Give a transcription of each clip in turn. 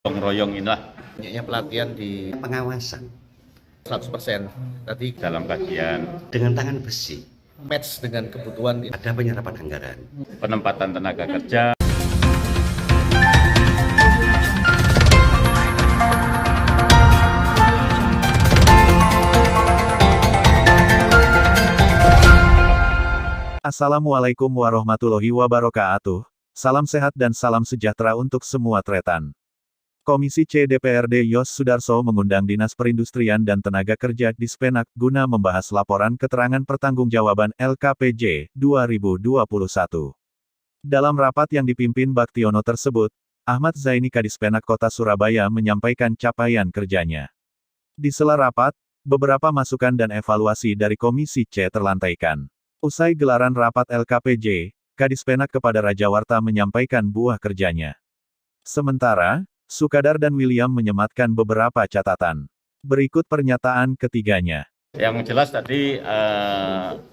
gotong royong inilah Banyaknya pelatihan di pengawasan 100% tadi dalam kajian dengan tangan besi, match dengan kebutuhan. ada penyerapan anggaran. penempatan tenaga kerja. Assalamualaikum warahmatullahi wabarakatuh. Salam sehat dan salam sejahtera untuk semua tretan. Komisi C DPRD Yos Sudarso mengundang Dinas Perindustrian dan Tenaga Kerja Dispenak guna membahas laporan keterangan pertanggungjawaban LKPJ 2021. Dalam rapat yang dipimpin Baktiono tersebut, Ahmad Zaini Kadispenak Kota Surabaya menyampaikan capaian kerjanya. Di sela rapat, beberapa masukan dan evaluasi dari Komisi C terlantaikan. Usai gelaran rapat LKPJ, Kadispenak kepada Rajawarta menyampaikan buah kerjanya. Sementara, Sukadar dan William menyematkan beberapa catatan. Berikut pernyataan ketiganya. Yang jelas tadi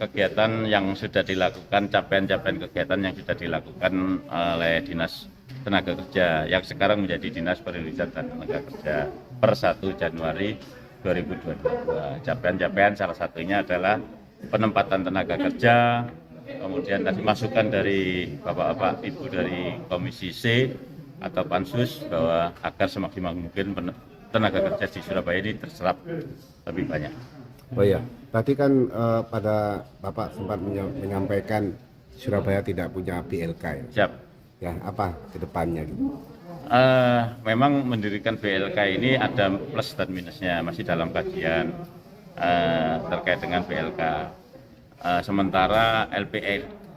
kegiatan yang sudah dilakukan, capaian-capaian kegiatan yang sudah dilakukan oleh Dinas Tenaga Kerja yang sekarang menjadi Dinas Perindustrian dan Tenaga Kerja per 1 Januari 2022. Capaian-capaian salah satunya adalah penempatan tenaga kerja, kemudian tadi masukan dari Bapak-Bapak Ibu dari Komisi C atau Pansus bahwa agar semaksimal mungkin tenaga kerja di Surabaya ini terserap lebih banyak. Oh ya, tadi kan pada Bapak sempat menyampaikan Surabaya tidak punya BLK ya. Siap. Ya, apa ke depannya gitu? Memang mendirikan BLK ini ada plus dan minusnya, masih dalam kajian terkait dengan BLK. Sementara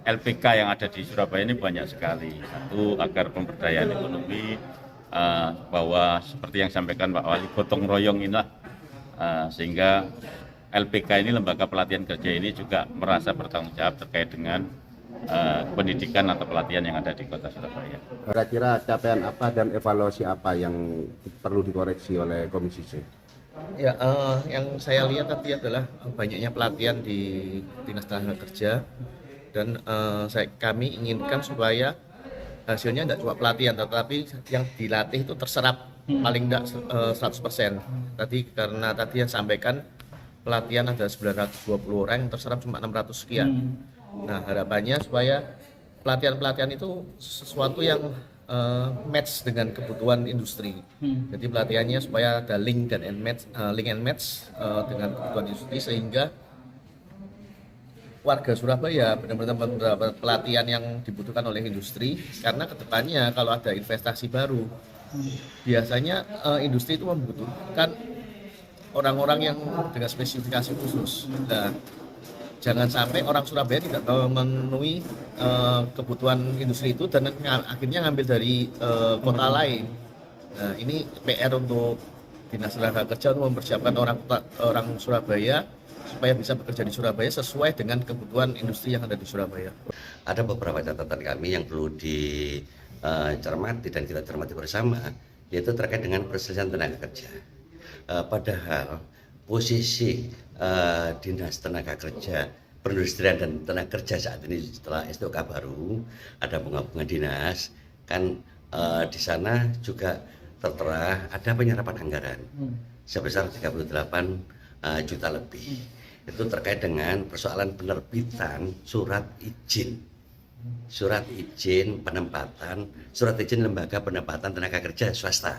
LPK yang ada di Surabaya ini banyak sekali. Satu, agar pemberdayaan ekonomi, bahwa seperti yang disampaikan Pak Wali, gotong royong inilah, sehingga LPK ini, lembaga pelatihan kerja ini juga merasa bertanggung jawab terkait dengan pendidikan atau pelatihan yang ada di Kota Surabaya. Kira-kira capaian apa dan evaluasi apa yang perlu dikoreksi oleh Komisi C? Ya, yang saya lihat tadi adalah banyaknya pelatihan di Dinas Tenaga Kerja dan kami inginkan supaya hasilnya tidak cuma pelatihan, tetapi yang dilatih itu terserap paling tidak 100%. Tadi karena tadi yang sampaikan pelatihan ada 920 orang, yang terserap cuma 600 sekian. Nah, harapannya supaya pelatihan-pelatihan itu sesuatu yang match dengan kebutuhan industri. Jadi pelatihannya supaya ada link and match dengan kebutuhan industri, sehingga warga Surabaya benar-benar mendapat pelatihan yang dibutuhkan oleh industri. Karena kedepannya kalau ada investasi baru, biasanya industri itu membutuhkan orang-orang yang dengan spesifikasi khusus. Nah, jangan sampai orang Surabaya tidak memenuhi kebutuhan industri itu dan akhirnya ngambil dari kota lain. Nah, ini PR untuk Dinas Tenaga Kerja untuk mempersiapkan orang Surabaya supaya bisa bekerja di Surabaya sesuai dengan kebutuhan industri yang ada di Surabaya. Ada beberapa catatan kami yang perlu dicermati dan kita cermati bersama, yaitu terkait dengan perselisihan tenaga kerja. Padahal posisi Dinas Tenaga Kerja, Perindustrian dan Tenaga Kerja saat ini setelah STOK baru ada bunga-bunga dinas, kan di sana juga tertera ada penyerapan anggaran sebesar 38 juta lebih. Itu terkait dengan persoalan penerbitan surat izin lembaga penempatan tenaga kerja swasta.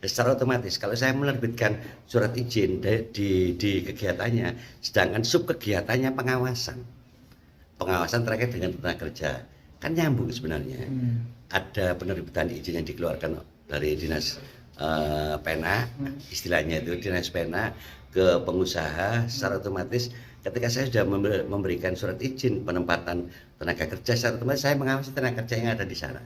Secara otomatis kalau saya menerbitkan surat izin di kegiatannya, sedangkan sub kegiatannya pengawasan terkait dengan tenaga kerja, kan nyambung sebenarnya. Ada penerbitan izin yang dikeluarkan dari dinas pena, istilahnya itu dinas pena ke pengusaha. Secara otomatis ketika saya sudah memberikan surat izin penempatan tenaga kerja, secara otomatis saya mengawasi tenaga kerja yang ada di sana.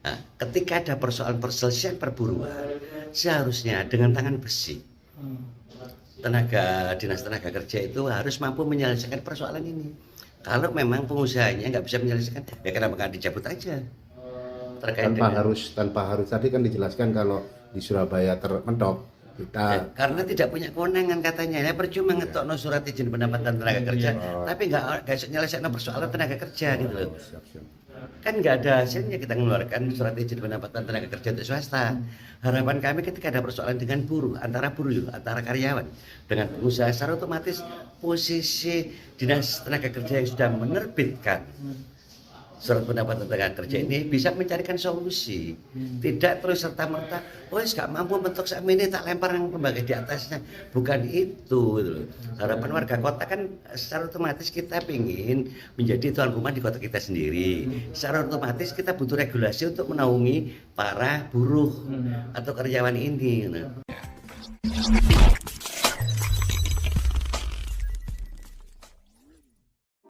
Nah, ketika ada persoalan perselisihan perburuan, seharusnya dengan tangan besi Dinas Tenaga Kerja itu harus mampu menyelesaikan persoalan ini. Kalau memang pengusahanya nggak bisa menyelesaikan, ya kenapa nggak dicabut aja? Tanpa harus tadi kan dijelaskan kalau di Surabaya termentok kita karena tidak punya kewenangan katanya. Ya percuma ngetokno surat izin pendapatan tenaga kerja, tapi nggak nyelesaikan persoalan tenaga kerja gitu loh. Siap. kan nggak ada hasilnya kita mengeluarkan surat izin pendapatan tenaga kerja untuk swasta. Harapan kami ketika ada persoalan dengan buruh, antara karyawan dengan pengusaha, secara otomatis posisi dinas tenaga kerja yang sudah menerbitkan surat pendapatan tenaga kerja ini bisa mencarikan solusi, tidak terus serta-merta, nggak mampu mentok ini tak lempar yang lembaga di atasnya, bukan itu. Gitu. Harapan warga kota kan secara otomatis kita ingin menjadi tuan rumah di kota kita sendiri. Secara otomatis kita butuh regulasi untuk menaungi para buruh atau karyawan ini. Gitu.